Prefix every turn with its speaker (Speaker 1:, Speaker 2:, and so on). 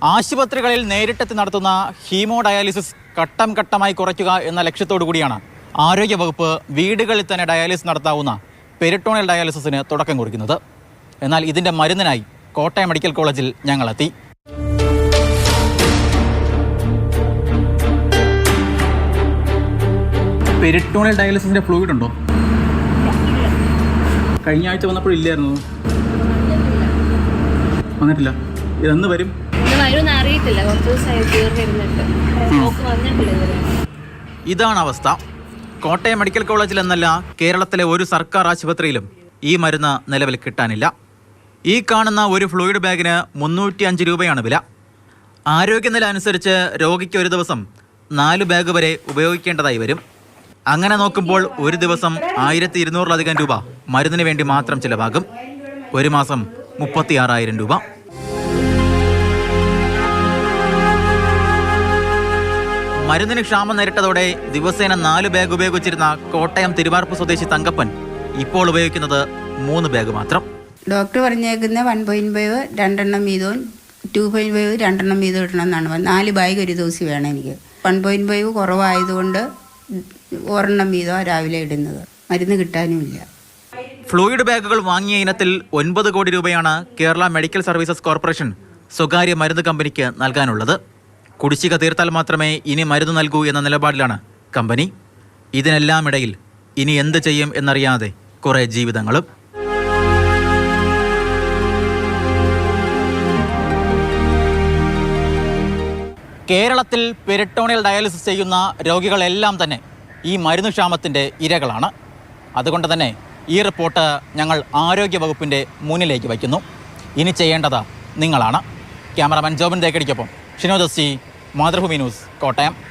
Speaker 1: ആശുപത്രികളിൽ നേരിട്ടെത്തി നടത്തുന്ന ഹീമോഡയാലിസിസ് ഘട്ടം ഘട്ടമായി കുറയ്ക്കുക എന്ന ലക്ഷ്യത്തോടു കൂടിയാണ് ആരോഗ്യവകുപ്പ് വീടുകളിൽ തന്നെ ഡയാലിസിസ് നടത്താവുന്ന പെരിട്ടോണിയൽ ഡയാലിസിസിന് തുടക്കം കുറിക്കുന്നത്. എന്നാൽ ഇതിൻ്റെ മരുന്നിനായി കോട്ടയം മെഡിക്കൽ കോളേജിൽ ഞങ്ങളെത്തി. പെരിട്ടോണിയൽ ഡയാലിസിസിൻ്റെ ഫ്ലൂയിഡ് ഉണ്ടോ? കഴിഞ്ഞ ആഴ്ച വന്നപ്പോൾ ഇല്ലായിരുന്നു. വന്നിട്ടില്ല. ഇതെന്ന് വരും? ഇതാണ് അവസ്ഥ. കോട്ടയം മെഡിക്കൽ കോളേജിൽ എന്നല്ല, കേരളത്തിലെ ഒരു സർക്കാർ ആശുപത്രിയിലും ഈ മരുന്ന് നിലവിൽ കിട്ടാനില്ല. ഈ കാണുന്ന ഒരു ഫ്ലൂയിഡ് ബാഗിന് 305 രൂപയാണ് വില. ആരോഗ്യനില അനുസരിച്ച് രോഗിക്ക് ഒരു ദിവസം 4 ബാഗ് വരെ ഉപയോഗിക്കേണ്ടതായി വരും. അങ്ങനെ നോക്കുമ്പോൾ ഒരു ദിവസം 1200-ലധികം രൂപ മരുന്നിന് വേണ്ടി മാത്രം ചിലവാകും. ഒരു മാസം 36,000 രൂപ. മരുന്നിന് ക്ഷാമം നേരിട്ടതോടെ ദിവസേന 4 ബാഗ് ഉപയോഗിച്ചിരുന്ന കോട്ടയം തിരുവാർപ്പ് സ്വദേശി തങ്കപ്പൻ ഇപ്പോൾ ഉപയോഗിക്കുന്നത് 3 ബാഗ് മാത്രം.
Speaker 2: ഡോക്ടർ പറഞ്ഞേക്കുന്ന 1.5 2 വീതവും 2.5 2 വീതം ഇടണം എന്നാണ്. 4 ബാഗ് ഒരു ദിവസം വേണം എനിക്ക്. 1.5 കുറവായതുകൊണ്ട് 1 വീതം രാവിലെ ഇടുന്നത്. മരുന്ന് കിട്ടാനുമില്ല.
Speaker 1: ഫ്ലൂയിഡ് ബാഗുകൾ വാങ്ങിയ ഇനത്തിൽ 9 കോടി രൂപയാണ് കേരള മെഡിക്കൽ സർവീസസ് കോർപ്പറേഷൻ സ്വകാര്യ മരുന്ന് കമ്പനിക്ക് നൽകാനുള്ളത്. കുടിശ്ശിക തീർത്താൽ മാത്രമേ ഇനി മരുന്ന് നൽകൂ എന്ന നിലപാടിലാണ് കമ്പനി. ഇതിനെല്ലാം ഇടയിൽ ഇനി എന്ത് ചെയ്യും എന്നറിയാതെ കുറേ ജീവിതങ്ങളും. കേരളത്തിൽ പെരിട്ടോണിയൽ ഡയാലിസിസ് ചെയ്യുന്ന രോഗികളെല്ലാം തന്നെ ഈ മരുന്ന് ക്ഷാമത്തിൻ്റെ ഇരകളാണ്. അതുകൊണ്ട് തന്നെ ഈ റിപ്പോർട്ട് ഞങ്ങൾ ആരോഗ്യവകുപ്പിൻ്റെ മുന്നിലേക്ക് വയ്ക്കുന്നു. ഇനി ചെയ്യേണ്ടത് നിങ്ങളാണ്. ക്യാമറാമാൻ ജോബിൻ തേക്കടിക്കൊപ്പം ഷിനോദ്, മാതൃഭൂമി ന്യൂസ്, കോട്ടയം.